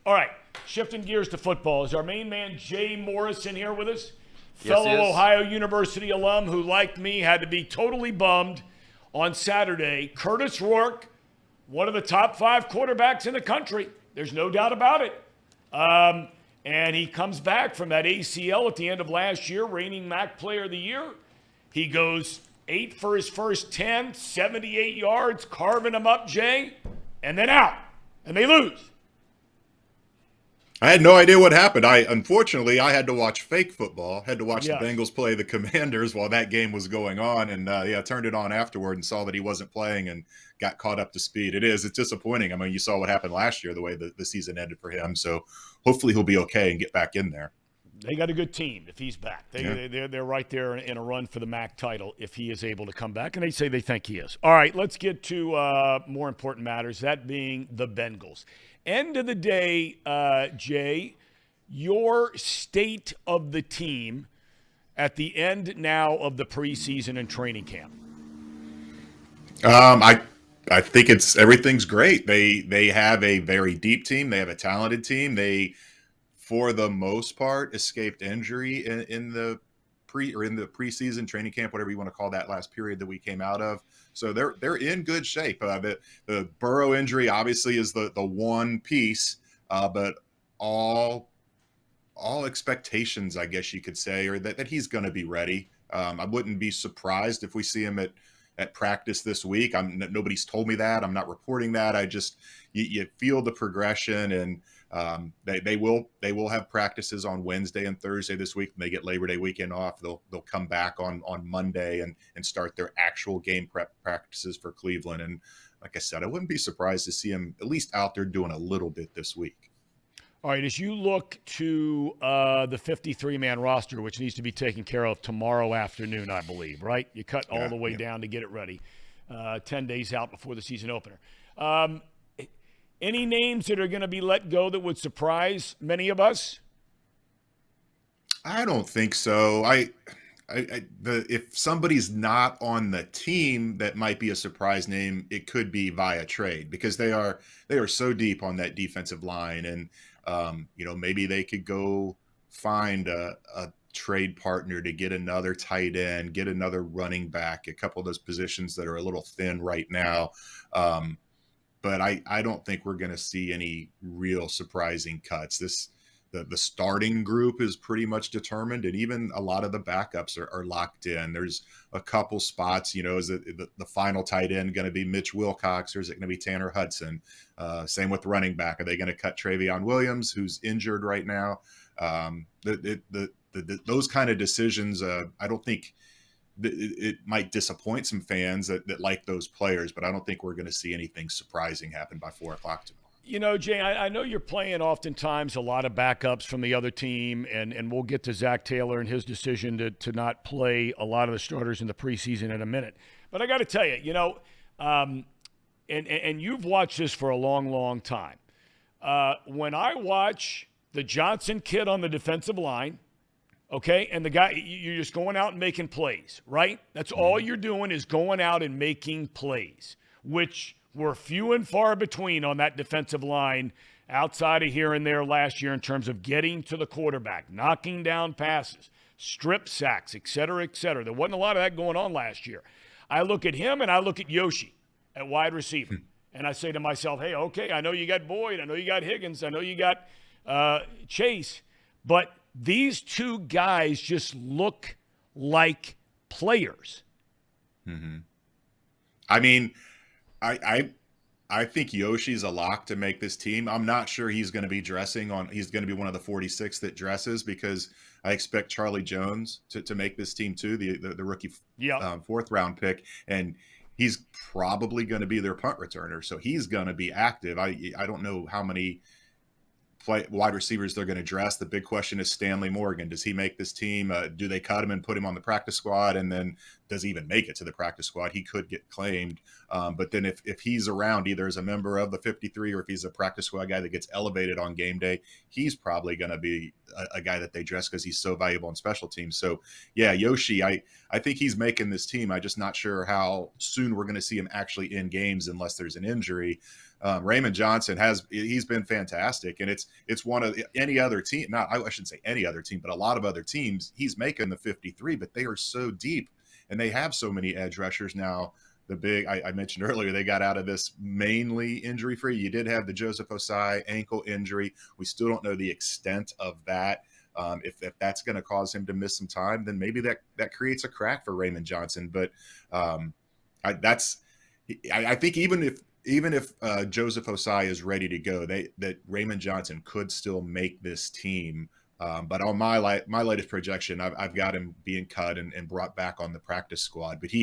All right, shifting gears to football. Is our main man Jay Morrison here with us? Yes, Fellow he is. Ohio University alum who, like me, had to be totally bummed on Saturday. Curtis Rourke, one of the top 5 quarterbacks in the country. There's no doubt about it. And he comes back from that ACL at the end of last year, reigning MAC Player of the Year. He goes 8 for his first 10, 78 yards, carving them up, Jay, and then out. And they lose. I had no idea what happened. Unfortunately, I had to watch fake football, had to watch Yeah. the Bengals play the Commanders while that game was going on. And turned it on afterward and saw that he wasn't playing and got caught up to speed. It's disappointing. I mean, you saw what happened last year, the way the season ended for him. So hopefully he'll be okay and get back in there. They got a good team if he's back. They're right there in a run for the MAC title if he is able to come back, and they say they think he is. All right, let's get to more important matters, that being the Bengals. End of the day, Jay, your state of the team at the end now of the preseason and training camp. I think everything's great. They have a very deep team. They have a talented team. They, for the most part, escaped injury in the preseason training camp, whatever you want to call that last period that we came out of. So they're in good shape. The Burrow injury obviously is the one piece, but all expectations, I guess you could say, are that he's going to be ready. I wouldn't be surprised if we see him at practice this week. Nobody's told me that. I'm not reporting that. I just you feel the progression, and they will have practices on Wednesday and Thursday this week. When they get Labor Day weekend off, they'll come back on Monday and start their actual game prep practices for Cleveland. And like I said, I wouldn't be surprised to see him at least out there doing a little bit this week. All right, as you look to the 53-man roster, which needs to be taken care of tomorrow afternoon, I believe, right? You cut all the way down to get it ready, 10 days out before the season opener. Any names that are going to be let go that would surprise many of us? I don't think so. If somebody's not on the team that might be a surprise name, it could be via trade, because they are so deep on that defensive line, and maybe they could go find a trade partner to get another tight end, get another running back, a couple of those positions that are a little thin right now. But I don't think we're going to see any real surprising cuts. The starting group is pretty much determined, and even a lot of the backups are locked in. There's a couple spots, is it the final tight end going to be Mitch Wilcox, or is it going to be Tanner Hudson? Same with running back. Are they going to cut Travion Williams, who's injured right now? Those kind of decisions, I don't think it might disappoint some fans that like those players, but I don't think we're going to see anything surprising happen by 4 o'clock tomorrow. Jay, I know you're playing oftentimes a lot of backups from the other team, and we'll get to Zach Taylor and his decision to not play a lot of the starters in the preseason in a minute. But I got to tell you, and you've watched this for a long, long time. When I watch the Johnson kid on the defensive line, okay, and the guy, you're just going out and making plays, right? That's all you're doing is going out and making plays, which were few and far between on that defensive line outside of here and there last year in terms of getting to the quarterback, knocking down passes, strip sacks, et cetera, et cetera. There wasn't a lot of that going on last year. I look at him and I look at Yoshi at wide receiver, and I say to myself, hey, okay, I know you got Boyd, I know you got Huggins, I know you got Chase, but these two guys just look like players. Mm-hmm. I mean, I think Yoshi's a lock to make this team. I'm not sure he's going to be he's going to be one of the 46 that dresses, because I expect Charlie Jones to make this team too, the rookie fourth round pick. And he's probably going to be their punt returner. So he's going to be active. I don't know how many wide receivers they're going to dress. The big question is Stanley Morgan. Does he make this team? Do they cut him and put him on the practice squad? And then does he even make it to the practice squad? He could get claimed. But then if he's around, either as a member of the 53 or if he's a practice squad guy that gets elevated on game day, he's probably going to be a guy that they dress because he's so valuable in special teams. So, yeah, Yoshi, I think he's making this team. I'm just not sure how soon we're going to see him actually in games unless there's an injury. Raymond Johnson he's been fantastic, and it's one of any other team. Not I shouldn't say any other team, but a lot of other teams. He's making the 53, but they are so deep, and they have so many edge rushers now. The big I mentioned earlier, they got out of this mainly injury free. You did have the Joseph Osai ankle injury. We still don't know the extent of that. If that's going to cause him to miss some time, then maybe that creates a crack for Raymond Johnson. But I think even if Joseph Osai is ready to go, that Raymond Johnson could still make this team. But on my latest projection, I've got him being cut and brought back on the practice squad. But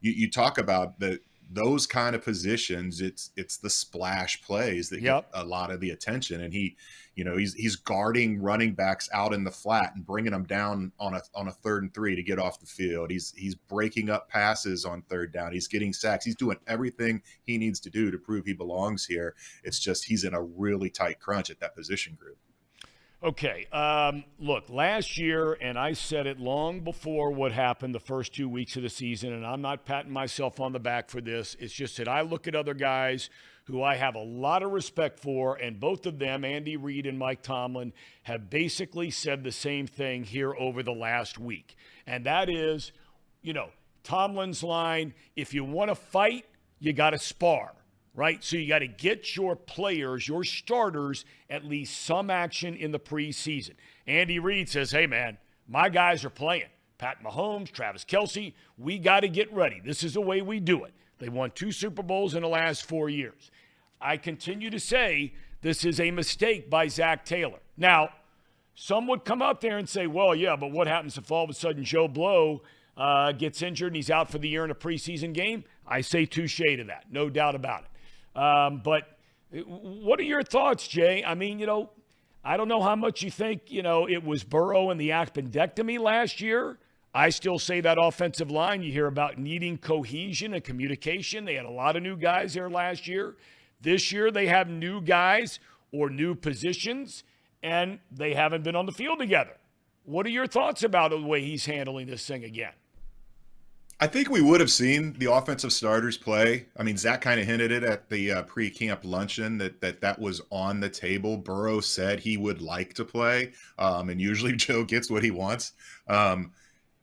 you talk about those kind of positions. It's the splash plays that get a lot of the attention, and he's guarding running backs out in the flat and bringing them down on a 3rd and 3 to get off the field. He's breaking up passes on 3rd down. He's getting sacks. He's doing everything he needs to do to prove he belongs here. It's just he's in a really tight crunch at that position group. Okay, look, last year, and I said it long before what happened the first 2 weeks of the season, and I'm not patting myself on the back for this. It's just that I look at other guys who I have a lot of respect for, and both of them, Andy Reid and Mike Tomlin, have basically said the same thing here over the last week. And that is, Tomlin's line, if you want to fight, you got to spar. Right? So you got to get your players, your starters, at least some action in the preseason. Andy Reid says, hey, man, my guys are playing. Pat Mahomes, Travis Kelce, we got to get ready. This is the way we do it. They won 2 Super Bowls in the last 4 years. I continue to say this is a mistake by Zach Taylor. Now, some would come out there and say, well, yeah, but what happens if all of a sudden Joe Blow gets injured and he's out for the year in a preseason game? I say touche to that, no doubt about it. But what are your thoughts, Jay? I mean, I don't know how much you think, it was Burrow and the appendectomy last year. I still say that offensive line, you hear about needing cohesion and communication. They had a lot of new guys there last year. This year they have new guys or new positions, and they haven't been on the field together. What are your thoughts about the way he's handling this thing again? I think we would have seen the offensive starters play. I mean, Zach kind of hinted it at the pre-camp luncheon that was on the table. Burrow said he would like to play, and usually Joe gets what he wants.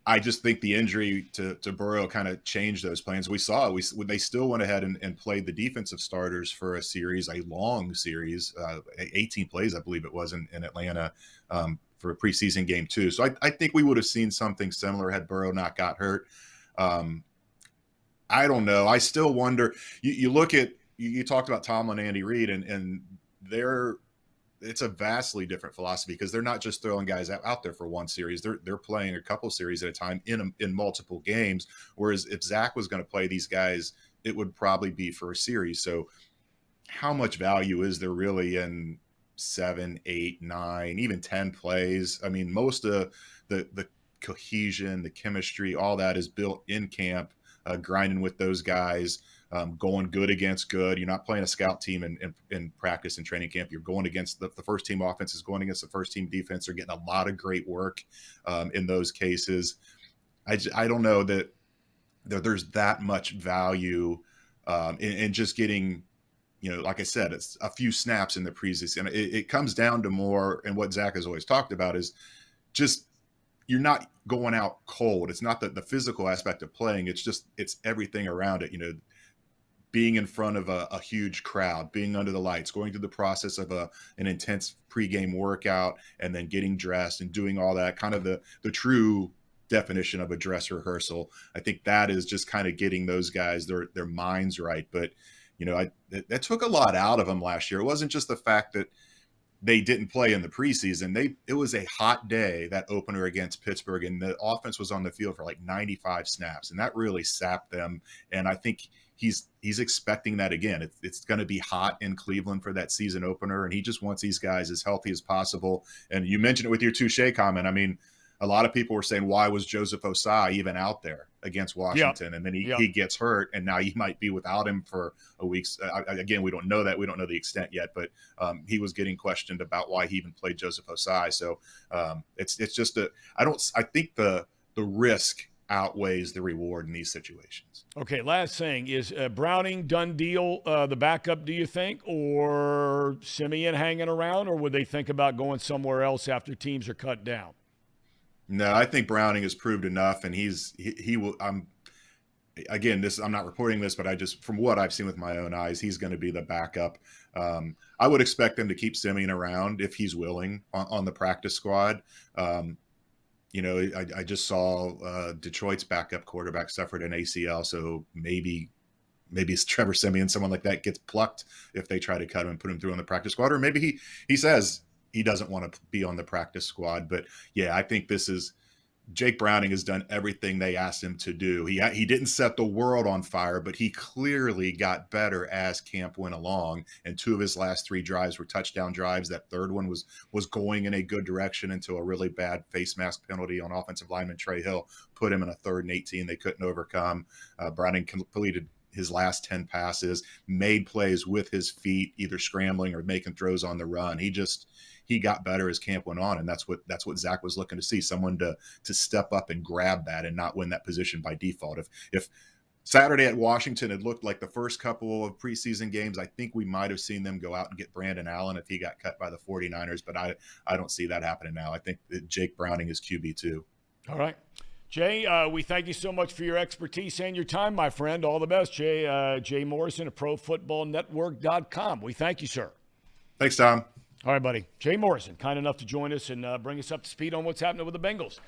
I just think the injury to Burrow kind of changed those plans. We saw it. They still went ahead and played the defensive starters for a long series, 18 plays, I believe it was in Atlanta for a preseason game too. So I think we would have seen something similar had Burrow not got hurt. I don't know. I still wonder. You look at you talked about Tomlin and Andy Reid, and it's a vastly different philosophy because they're not just throwing guys out there for one series. They're playing a couple series at a time in multiple games. Whereas if Zach was going to play these guys, it would probably be for a series. So how much value is there really in 7, 8, 9, even 10 plays? I mean, most of the cohesion, the chemistry, all that is built in camp, grinding with those guys, going good against good. You're not playing a scout team in practice and training camp. You're going against the first team offense is going against the first team defense. They're getting a lot of great work in those cases. I don't know that there's that much value in just getting, like I said, it's a few snaps in the preseason. It comes down to more, and what Zach has always talked about is just you're not going out cold. It's not the physical aspect of playing. It's everything around it. Being in front of a huge crowd, being under the lights, going through the process of an intense pregame workout, and then getting dressed and doing all that, kind of the true definition of a dress rehearsal. I think that is just kind of getting those guys their minds right. But that took a lot out of them last year. It wasn't just the fact that they didn't play in the preseason. It was a hot day, that opener against Pittsburgh, and the offense was on the field for like 95 snaps, and that really sapped them. And I think he's expecting that again. It's going to be hot in Cleveland for that season opener, and he just wants these guys as healthy as possible. And you mentioned it with your touche comment. I mean, a lot of people were saying, why was Joseph Osai even out there against Washington? And then he gets hurt, and now you might be without him for a week. Again, we don't know that. We don't know the extent yet, but he was getting questioned about why he even played Joseph Osai. So it's just I think the risk outweighs the reward in these situations. Okay, last thing. Is Browning done deal the backup, do you think, or Simeon hanging around, or would they think about going somewhere else after teams are cut down? No, I think Browning has proved enough, and he will. Again, I'm not reporting this, but from what I've seen with my own eyes, he's going to be the backup. I would expect them to keep Simeon around if he's willing on the practice squad. I just saw Detroit's backup quarterback suffered an ACL, so maybe it's Trevor Simeon, someone like that, gets plucked if they try to cut him and put him through on the practice squad, or maybe he says he doesn't want to be on the practice squad. But yeah, I think Jake Browning has done everything they asked him to do. He didn't set the world on fire, but he clearly got better as camp went along. And 2 of his last 3 drives were touchdown drives. That third one was going in a good direction until a really bad face mask penalty on offensive lineman Trey Hill put him in a 3rd and 18 they couldn't overcome. Browning completed his last 10 passes, made plays with his feet, either scrambling or making throws on the run. He got better as camp went on, and that's what Zach was looking to see, someone to step up and grab that and not win that position by default. If Saturday at Washington had looked like the first couple of preseason games, I think we might have seen them go out and get Brandon Allen if he got cut by the 49ers, but I don't see that happening now. I think that Jake Browning is QB2. All right. Jay, we thank you so much for your expertise and your time, my friend. All the best, Jay. Jay Morrison at ProFootballNetwork.com. We thank you, sir. Thanks, Thom. All right, buddy. Jay Morrison, kind enough to join us and bring us up to speed on what's happening with the Bengals.